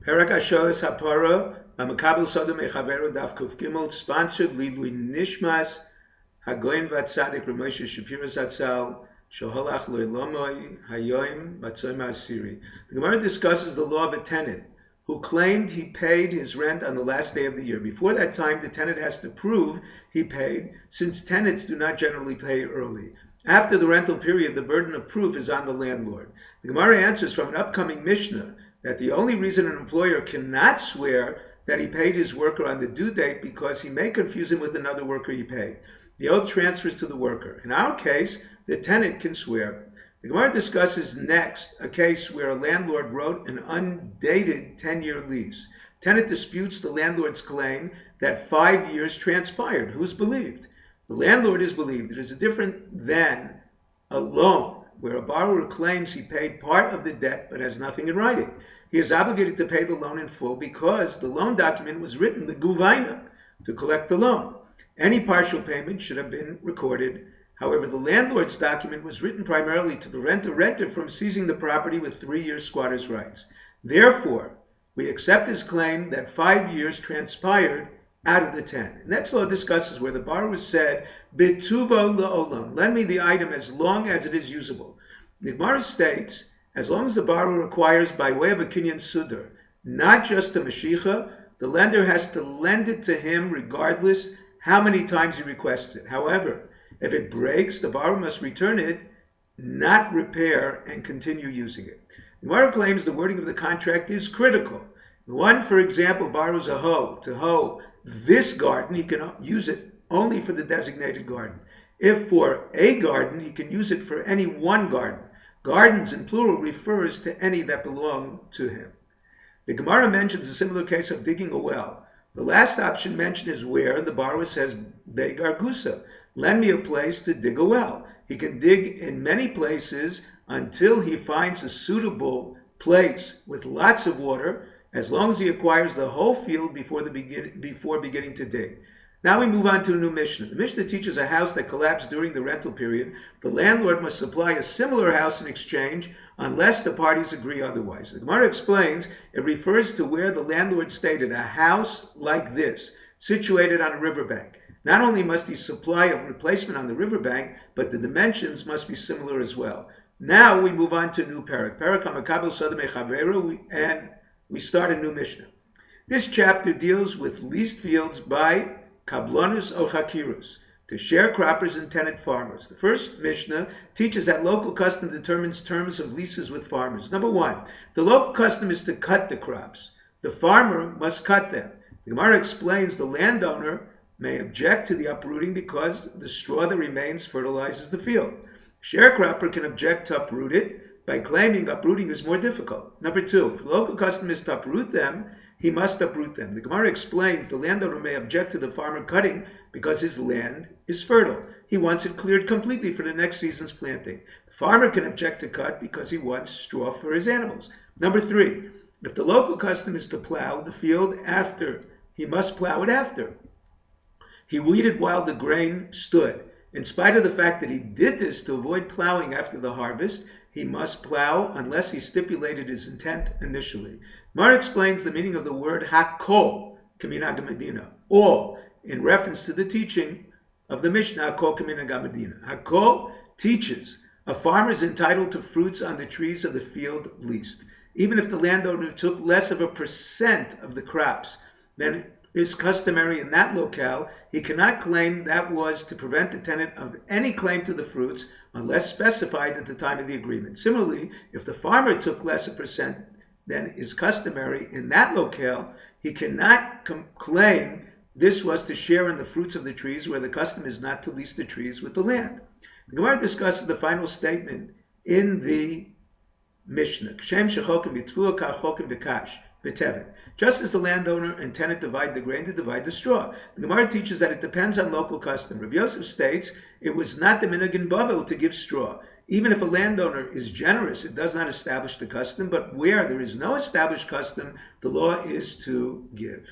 Perak Ashoas HaPara, VaMakabel Sodom מחבירו דף ק"ג, sponsored Lidui Nishmas, Hagoyin Vatzadik Ramosha Shapira Zatzal, Shoholach Loilomoy, Hayoim, Batzoim Asiri. The Gemara discusses the law of a tenant who claimed he paid his rent on the last day of the year. Before that time, the tenant has to prove he paid, since tenants do not generally pay early. After the rental period, the burden of proof is on the landlord. The Gemara answers from an upcoming Mishnah that the only reason an employer cannot swear that he paid his worker on the due date because he may confuse him with another worker he paid. The oath transfers to the worker. In our case, the tenant can swear. The Gemara discusses next a case where a landlord wrote an undated 10-year lease. Tenant disputes the landlord's claim that 5 years transpired. Who's believed? The landlord is believed. It is different than a loan, where a borrower claims he paid part of the debt but has nothing in writing. He is obligated to pay the loan in full because the loan document was written, the guvaina, to collect the loan. Any partial payment should have been recorded. However, the landlord's document was written primarily to prevent a renter from seizing the property with 3-year squatter's rights. Therefore, we accept his claim that 5 years transpired out of the 10. The next law discusses where the borrower said, B'tuvo la'olam, lend me the item as long as it is usable. The Gemara states, as long as the borrower requires by way of a kinyan sudar, not just a mashicha, the lender has to lend it to him regardless how many times he requests it. However, if it breaks, the borrower must return it, not repair, and continue using it. The Gemara claims the wording of the contract is critical. One, for example, borrows a hoe to hoe this garden, he can use it only for the designated garden. If for a garden, he can use it for any one garden. Gardens in plural refers to any that belong to him. The Gemara mentions a similar case of digging a well. The last option mentioned is where the borrower says, Begar Gusa, lend me a place to dig a well. He can dig in many places until he finds a suitable place with lots of water, as long as he acquires the whole field before beginning to dig. Now we move on to a new Mishnah. The Mishnah teaches a house that collapsed during the rental period. The landlord must supply a similar house in exchange unless the parties agree otherwise. The Gemara explains it refers to where the landlord stated a house like this, situated on a riverbank. Not only must he supply a replacement on the riverbank, but the dimensions must be similar as well. Now we move on to a new parak. Parak HaMakabel Sodom מחבירו, and we start a new Mishnah. This chapter deals with leased fields by Kablonus or Chakirus, to sharecroppers and tenant farmers. The first Mishnah teaches that local custom determines terms of leases with farmers. Number one, the local custom is to cut the crops. The farmer must cut them. The Gemara explains the landowner may object to the uprooting because the straw that remains fertilizes the field. Sharecropper can object to uproot it by claiming uprooting is more difficult. Number two, if the local custom is to uproot them, he must uproot them. The Gemara explains the landowner may object to the farmer cutting because his land is fertile. He wants it cleared completely for the next season's planting. The farmer can object to cut because he wants straw for his animals. Number three, if the local custom is to plow the field after, he must plow it after. He weeded while the grain stood. In spite of the fact that he did this to avoid plowing after the harvest, he must plow unless he stipulated his intent initially. Mar explains the meaning of the word hakol, kaminag medina, all, in reference to the teaching of the Mishnah, hakol kaminag medina. Hakol teaches a farmer is entitled to fruits on the trees of the field leased. Even if the landowner took less of a percent of the crops than is customary in that locale, he cannot claim that was to prevent the tenant of any claim to the fruits unless specified at the time of the agreement. Similarly, if the farmer took less a percent than is customary in that locale, he cannot claim this was to share in the fruits of the trees where the custom is not to lease the trees with the land. The Gemara discusses the final statement in the Mishnah. Just as the landowner and tenant divide the grain, they divide the straw. The Gemara teaches that it depends on local custom. Rabbi Yosef states it was not the minhag in Bavel to give straw. Even if a landowner is generous, it does not establish the custom, but where there is no established custom, the law is to give.